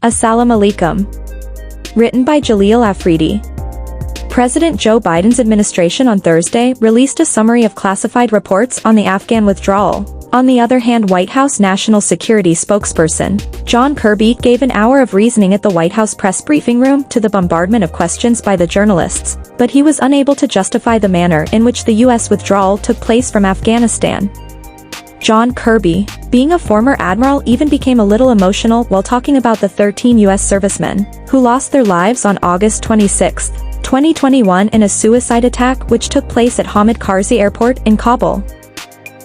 Assalamu alaikum. Written by Jalil Afridi. President Joe Biden's administration on Thursday released a summary of classified reports on the Afghan withdrawal. On the other hand, White House National Security Spokesperson John Kirby gave an hour of reasoning at the White House press briefing room to the bombardment of questions by the journalists, but he was unable to justify the manner in which the U.S. withdrawal took place from Afghanistan. John Kirby, being a former admiral, even became a little emotional while talking about the 13 U.S. servicemen who lost their lives on August 26, 2021 in a suicide attack which took place at Hamid Karzai Airport in Kabul.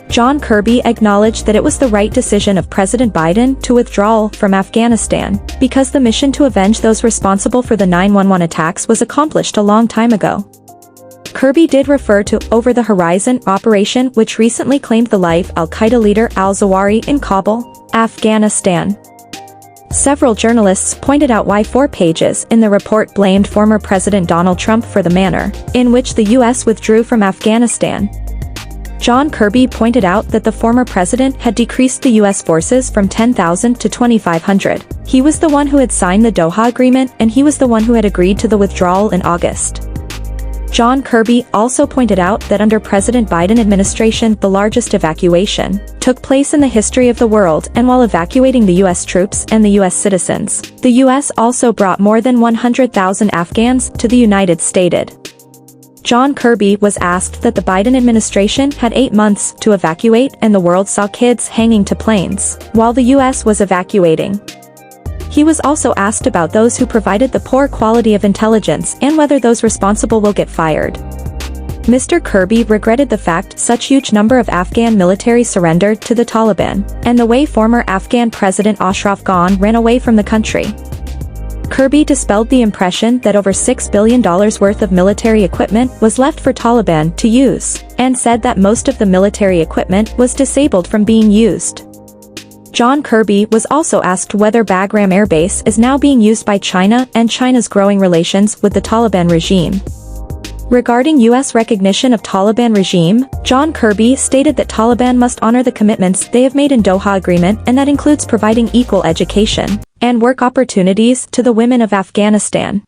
John Kirby acknowledged that it was the right decision of President Biden to withdraw from Afghanistan, because the mission to avenge those responsible for the 9/11 attacks was accomplished a long time ago. Kirby did refer to over-the-horizon operation which recently claimed the life of Al-Qaeda leader al-Zawahri in Kabul, Afghanistan. Several journalists pointed out why 4 pages in the report blamed former President Donald Trump for the manner in which the U.S. withdrew from Afghanistan. John Kirby pointed out that the former president had decreased the U.S. forces from 10,000 to 2,500. He was the one who had signed the Doha Agreement, and he was the one who had agreed to the withdrawal in August. John Kirby also pointed out that under President Biden administration the largest evacuation took place in the history of the world, and while evacuating the U.S. troops and the U.S. citizens, the U.S. also brought more than 100,000 Afghans to the United States. John Kirby was asked that the Biden administration had 8 months to evacuate and the world saw kids hanging to planes while the U.S. was evacuating. He was also asked about those who provided the poor quality of intelligence and whether those responsible will get fired. Mr. Kirby regretted the fact such huge number of Afghan military surrendered to the Taliban, and the way former Afghan President Ashraf Ghani ran away from the country. Kirby dispelled the impression that over $6 billion worth of military equipment was left for Taliban to use, and said that most of the military equipment was disabled from being used. John Kirby was also asked whether Bagram Air Base is now being used by China and China's growing relations with the Taliban regime. Regarding U.S. recognition of Taliban regime, John Kirby stated that Taliban must honor the commitments they have made in Doha Agreement, and that includes providing equal education and work opportunities to the women of Afghanistan.